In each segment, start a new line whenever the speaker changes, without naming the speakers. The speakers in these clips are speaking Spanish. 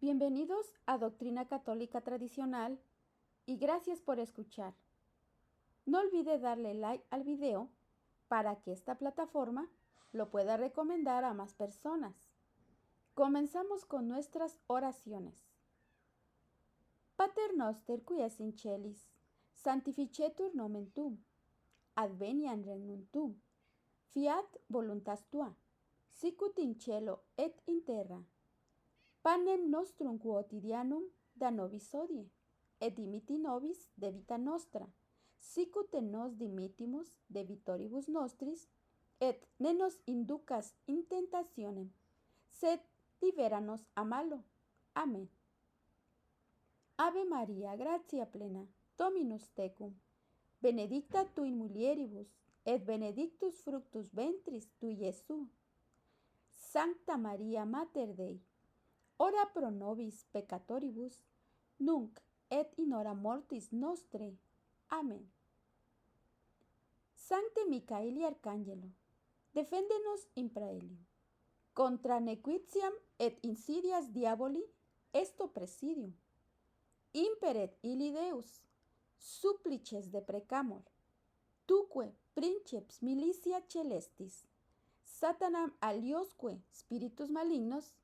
Bienvenidos a Doctrina Católica Tradicional y gracias por escuchar. No olvide darle like al video para que esta plataforma lo pueda recomendar a más personas. Comenzamos con nuestras oraciones. Pater noster qui es in celis, sanctificetur nomen tuum, adveniat regnum tuum, fiat voluntas tua, sicut in cielo et in terra. Panem nostrum quotidianum da nobis hodie, et dimiti nobis debita nostra, sicut et nos dimittimus debitoribus nostris, et ne nos inducas in tentationem, sed libera-nos a malo. Amén. Ave Maria, gratia plena, Dominus tecum, benedicta tu in mulieribus, et benedictus fructus ventris tui, Iesus. Sancta Maria Mater Dei, ora pro nobis peccatoribus, nunc et in hora mortis nostrae. Amén. Sancte Micaeli Arcangelo, defendenos in praelium. Contra nequitiam et insidias diaboli esto presidium. Imperet illi Deus, supplices deprecamur. Tuque princeps militia celestis, Satanam aliosque spiritus malignos,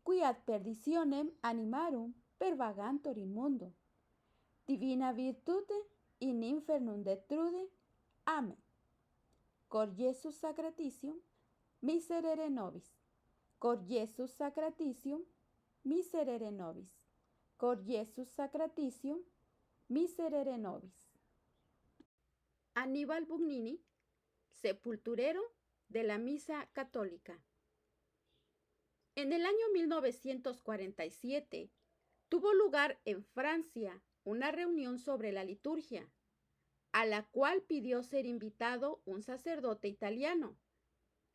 qui ad perditionem animarum pervagantur in mundo. Divina virtute in infernum detrude. Amen. Cor Jesus sacratitium, miserere nobis. Cor Jesus sacratitium, miserere nobis. Cor Jesus sacratitium, miserere nobis. Aníbal Bugnini, sepulturero de la Misa Católica. En el año 1947 tuvo lugar en Francia una reunión sobre la liturgia, a la cual pidió ser invitado un sacerdote italiano,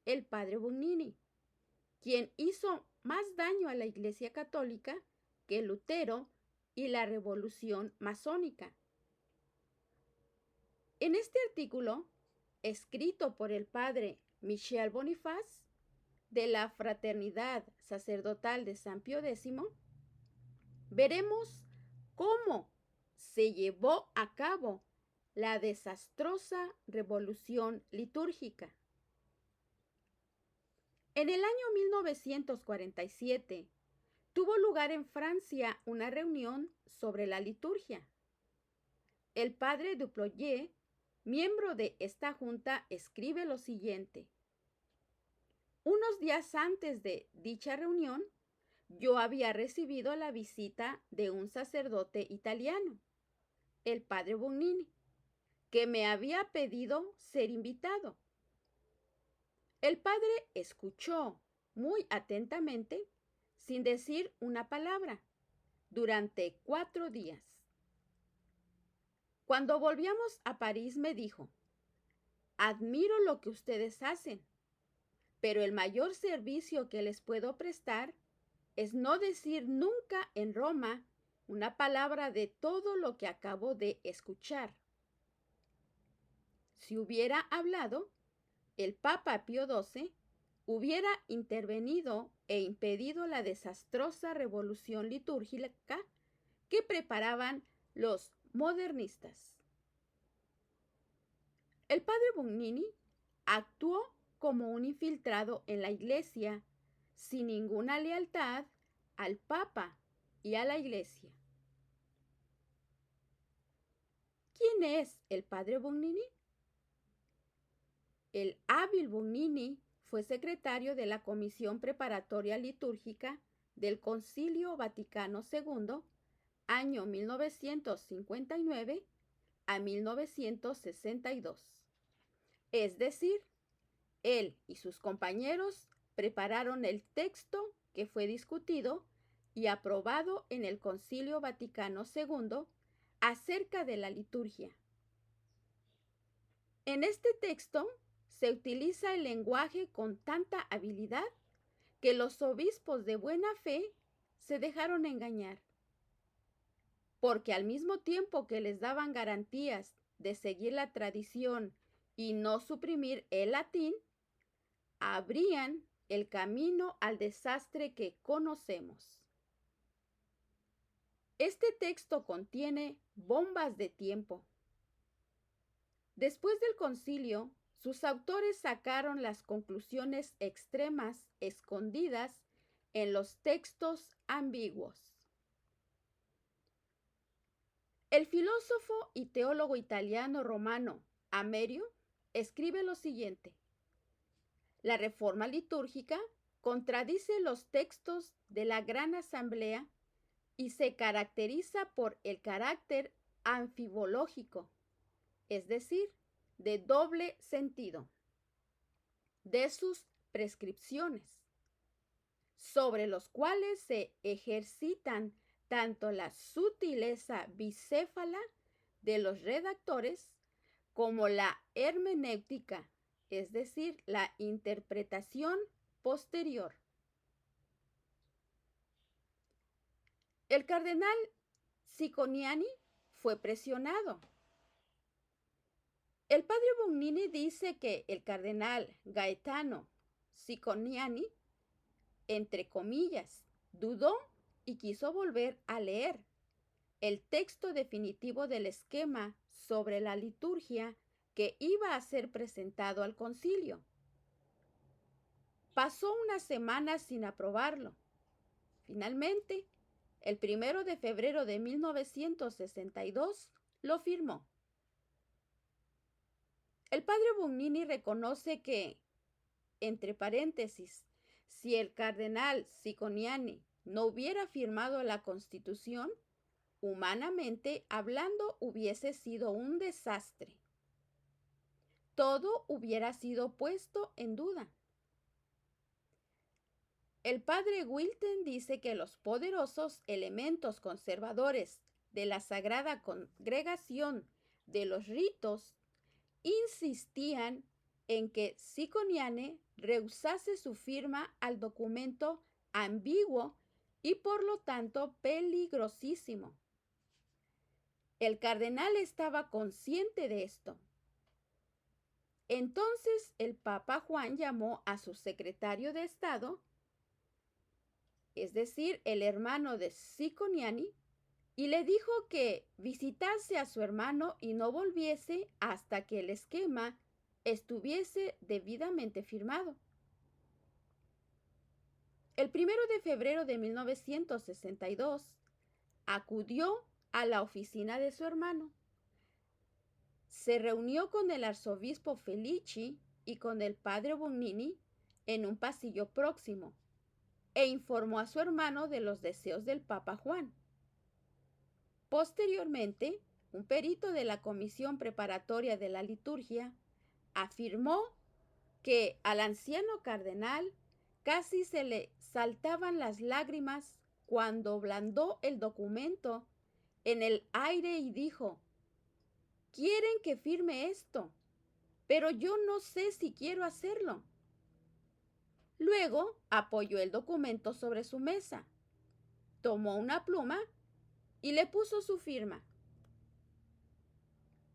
el padre Bugnini, quien hizo más daño a la Iglesia Católica que Lutero y la Revolución Masónica. En este artículo, escrito por el padre Michel Boniface, de la Fraternidad Sacerdotal de San Pío X, veremos cómo se llevó a cabo la desastrosa revolución litúrgica. En el año 1947 tuvo lugar en Francia una reunión sobre la liturgia. El padre Duployé, miembro de esta junta, escribe lo siguiente: unos días antes de dicha reunión, yo había recibido la visita de un sacerdote italiano, el padre Bugnini, que me había pedido ser invitado. El padre escuchó muy atentamente, sin decir una palabra, durante 4 días. Cuando volvíamos a París me dijo: admiro lo que ustedes hacen, pero el mayor servicio que les puedo prestar es no decir nunca en Roma una palabra de todo lo que acabo de escuchar. Si hubiera hablado, el Papa Pío XII hubiera intervenido e impedido la desastrosa revolución litúrgica que preparaban los modernistas. El padre Bugnini actuó como un infiltrado en la Iglesia, sin ninguna lealtad al Papa y a la Iglesia. ¿Quién es el padre Bugnini? El hábil Bugnini fue secretario de la Comisión Preparatoria Litúrgica del Concilio Vaticano II, año 1959 a 1962. Es decir, él y sus compañeros prepararon el texto que fue discutido y aprobado en el Concilio Vaticano II acerca de la liturgia. En este texto se utiliza el lenguaje con tanta habilidad que los obispos de buena fe se dejaron engañar, porque al mismo tiempo que les daban garantías de seguir la tradición y no suprimir el latín, abrían el camino al desastre que conocemos. Este texto contiene bombas de tiempo. Después del concilio, sus autores sacaron las conclusiones extremas escondidas en los textos ambiguos. El filósofo y teólogo italiano romano Amerio escribe lo siguiente: la reforma litúrgica contradice los textos de la Gran Asamblea y se caracteriza por el carácter anfibológico, es decir, de doble sentido, de sus prescripciones, sobre los cuales se ejercitan tanto la sutileza bicéfala de los redactores como la hermenéutica, es decir, la interpretación posterior. El cardenal Cicognani fue presionado. El padre Bugnini dice que el cardenal Gaetano Cicognani, entre comillas, dudó y quiso volver a leer el texto definitivo del esquema sobre la liturgia que iba a ser presentado al concilio. Pasó una semana sin aprobarlo. Finalmente, el 1 de febrero de 1962 lo firmó. El padre Bugnini reconoce que, entre paréntesis, si el cardenal Cicognani no hubiera firmado la Constitución, humanamente hablando hubiese sido un desastre. Todo hubiera sido puesto en duda. El padre Wilton dice que los poderosos elementos conservadores de la Sagrada Congregación de los Ritos insistían en que Cicognani rehusase su firma al documento ambiguo y por lo tanto peligrosísimo. El cardenal estaba consciente de esto. Entonces el Papa Juan llamó a su secretario de Estado, es decir, el hermano de Cicognani, y le dijo que visitase a su hermano y no volviese hasta que el esquema estuviese debidamente firmado. El 1 de febrero de 1962 acudió a la oficina de su hermano. Se reunió con el arzobispo Felici y con el padre Bugnini en un pasillo próximo e informó a su hermano de los deseos del Papa Juan. Posteriormente, un perito de la Comisión Preparatoria de la Liturgia afirmó que al anciano cardenal casi se le saltaban las lágrimas cuando blandó el documento en el aire y dijo: «Quieren que firme esto, pero yo no sé si quiero hacerlo». Luego apoyó el documento sobre su mesa, tomó una pluma y le puso su firma.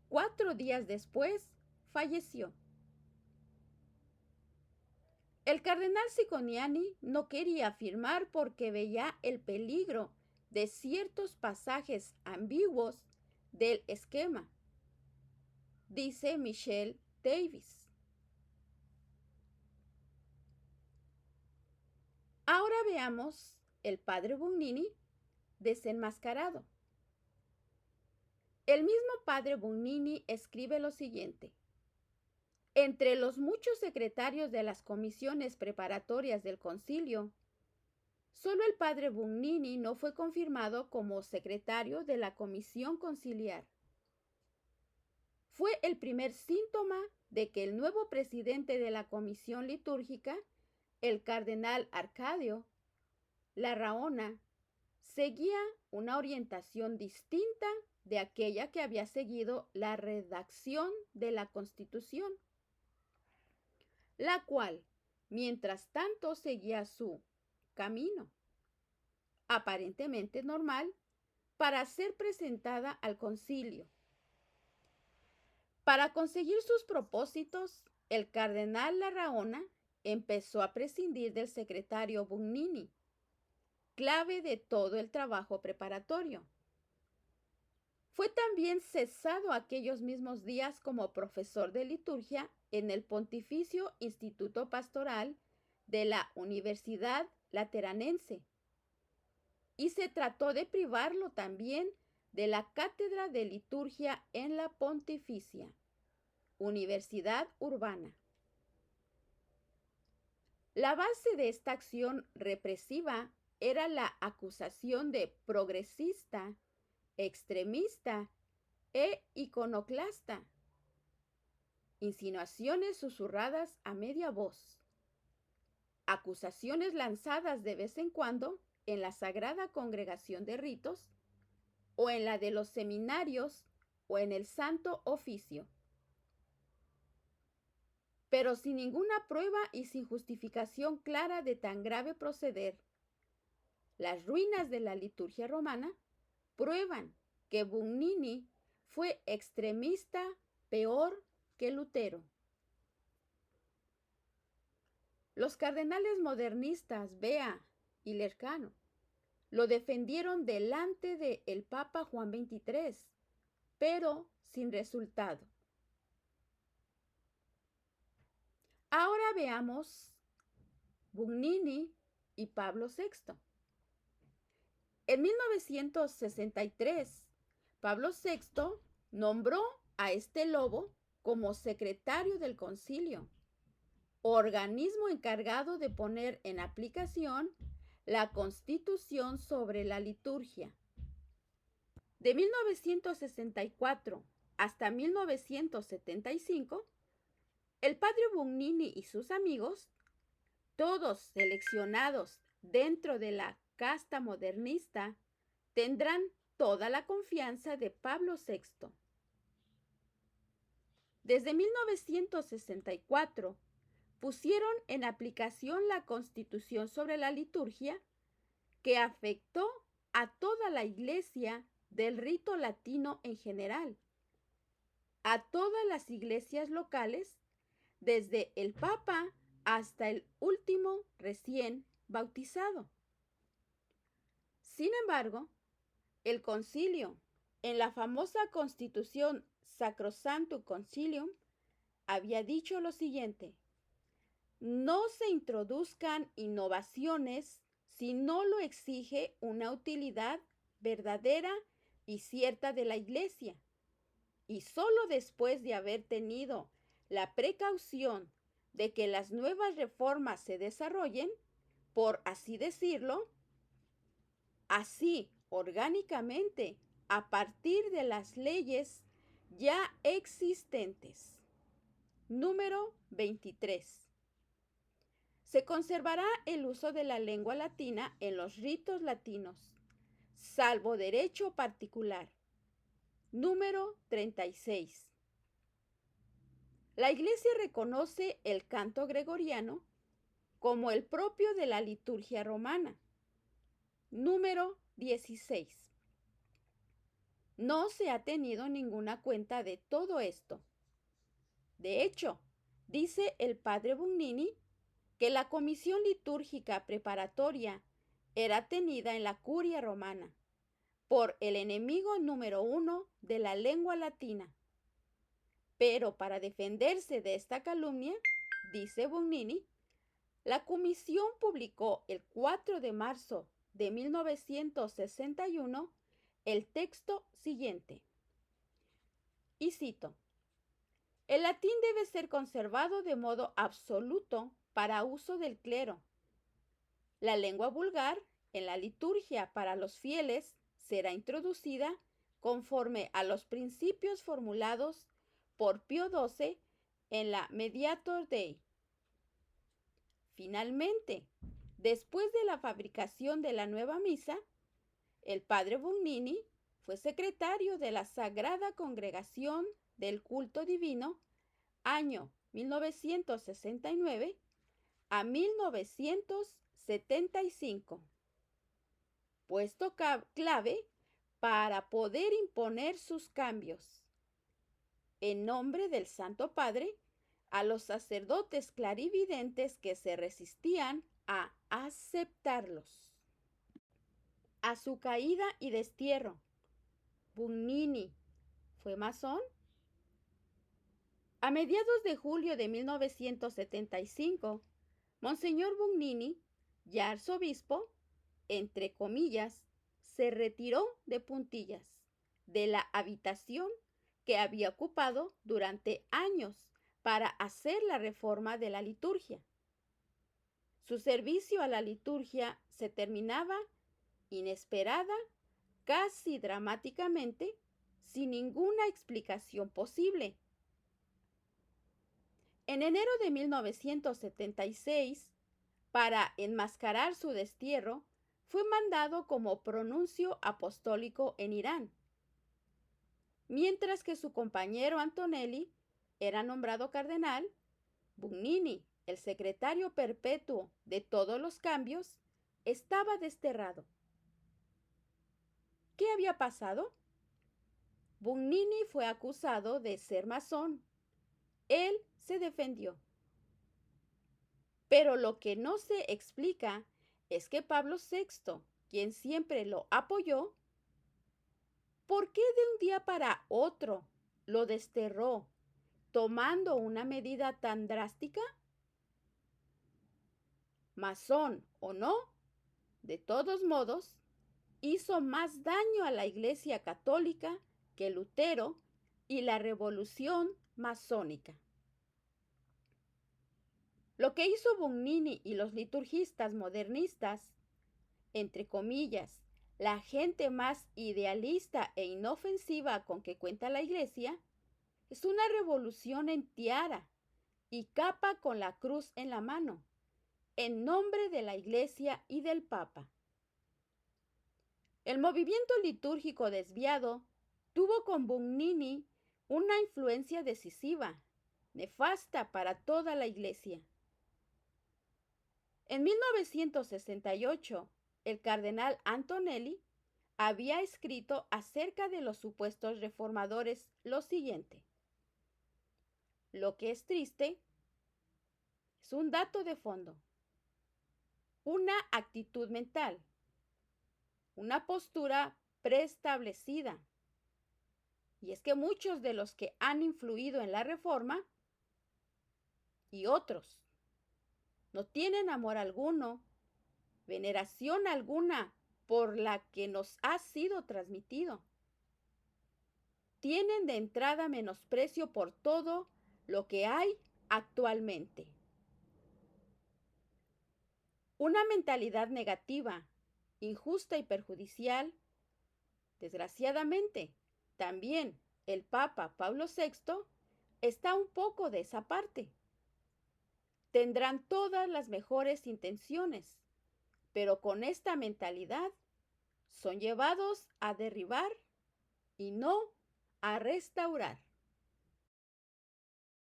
4 días después, falleció. El cardenal Cicognani no quería firmar porque veía el peligro de ciertos pasajes ambiguos del esquema, dice Michelle Davis. Ahora veamos el padre Bugnini desenmascarado. El mismo padre Bugnini escribe lo siguiente: entre los muchos secretarios de las comisiones preparatorias del concilio, solo el padre Bugnini no fue confirmado como secretario de la comisión conciliar. Fue el primer síntoma de que el nuevo presidente de la comisión litúrgica, el cardenal Arcadio Larraona, seguía una orientación distinta de aquella que había seguido la redacción de la Constitución, la cual, mientras tanto, seguía su camino, aparentemente normal, para ser presentada al concilio. Para conseguir sus propósitos, el cardenal Larraona empezó a prescindir del secretario Bugnini, clave de todo el trabajo preparatorio, Fue también cesado aquellos mismos días como profesor de liturgia en el Pontificio Instituto Pastoral de la Universidad Lateranense, y se trató de privarlo también de la cátedra de liturgia en la Pontificia Universidad Urbana. La base de esta acción represiva era la acusación de progresista, extremista e iconoclasta, insinuaciones susurradas a media voz, acusaciones lanzadas de vez en cuando en la Sagrada Congregación de Ritos o en la de los seminarios o en el Santo Oficio, pero sin ninguna prueba y sin justificación clara de tan grave proceder. Las ruinas de la liturgia romana prueban que Bugnini fue extremista peor que Lutero. Los cardenales modernistas Bea y Lercano lo defendieron delante del Papa Juan XXIII, pero sin resultado. Ahora veamos Bugnini y Pablo VI. En 1963, Pablo VI nombró a este lobo como secretario del concilio, organismo encargado de poner en aplicación la Constitución sobre la liturgia. De 1964 hasta 1975, el padre Bugnini y sus amigos, todos seleccionados dentro de la casta modernista, tendrán toda la confianza de Pablo VI. Desde 1964 pusieron en aplicación la Constitución sobre la liturgia, que afectó a toda la Iglesia del rito latino en general, a todas las iglesias locales, desde el Papa hasta el último recién bautizado. Sin embargo, el concilio, en la famosa Constitución Sacrosanctum Concilium, había dicho lo siguiente: no se introduzcan innovaciones si no lo exige una utilidad verdadera y cierta de la Iglesia, y solo después de haber tenido la precaución de que las nuevas reformas se desarrollen, por así decirlo, así orgánicamente, a partir de las leyes ya existentes. Número 23. Se conservará el uso de la lengua latina en los ritos latinos, salvo derecho particular. Número 36. La Iglesia reconoce el canto gregoriano como el propio de la liturgia romana. Número 16. No se ha tenido ninguna cuenta de todo esto. De hecho, dice el padre Bugnini que la comisión litúrgica preparatoria era tenida en la curia romana por el enemigo número 1 de la lengua latina. Pero para defenderse de esta calumnia, dice Bugnini, la comisión publicó el 4 de marzo de 1961 el texto siguiente. Y cito: el latín debe ser conservado de modo absoluto para uso del clero. La lengua vulgar en la liturgia para los fieles será introducida conforme a los principios formulados por Pío XII en la Mediator Dei. Finalmente, después de la fabricación de la nueva misa, el padre Bugnini fue secretario de la Sagrada Congregación del Culto Divino, año 1969 a 1975, puesto clave para poder imponer sus cambios, en nombre del Santo Padre, a los sacerdotes clarividentes que se resistían a aceptarlos. A su caída y destierro, Bugnini fue masón? A mediados de julio de 1975, Monseñor Bugnini, ya arzobispo, entre comillas, se retiró de puntillas de la habitación que había ocupado durante años para hacer la reforma de la liturgia. Su servicio a la liturgia se terminaba inesperada, casi dramáticamente, sin ninguna explicación posible. En enero de 1976, para enmascarar su destierro, fue mandado como pronuncio apostólico en Irán, mientras que su compañero Antonelli era nombrado cardenal. Bugnini, el secretario perpetuo de todos los cambios, estaba desterrado. ¿Qué había pasado? Bugnini fue acusado de ser masón. Él se defendió. Pero lo que no se explica es que Pablo VI, quien siempre lo apoyó, ¿por qué de un día para otro lo desterró, tomando una medida tan drástica? Masón o no, de todos modos, hizo más daño a la Iglesia Católica que Lutero y la Revolución Masónica. Lo que hizo Bugnini y los liturgistas modernistas, entre comillas, la gente más idealista e inofensiva con que cuenta la Iglesia, es una revolución en tiara y capa con la cruz en la mano, en nombre de la Iglesia y del Papa. El movimiento litúrgico desviado tuvo con Bugnini una influencia decisiva, nefasta para toda la Iglesia. En 1968, el cardenal Antonelli había escrito acerca de los supuestos reformadores lo siguiente: lo que es triste es un dato de fondo, una actitud mental, una postura preestablecida. Y es que muchos de los que han influido en la reforma y otros no tienen amor alguno, veneración alguna por la que nos ha sido transmitido. Tienen de entrada menosprecio por todo lo que hay actualmente. Una mentalidad negativa, injusta y perjudicial. Desgraciadamente, también el Papa Pablo VI está un poco de esa parte. Tendrán todas las mejores intenciones, pero con esta mentalidad son llevados a derribar y no a restaurar.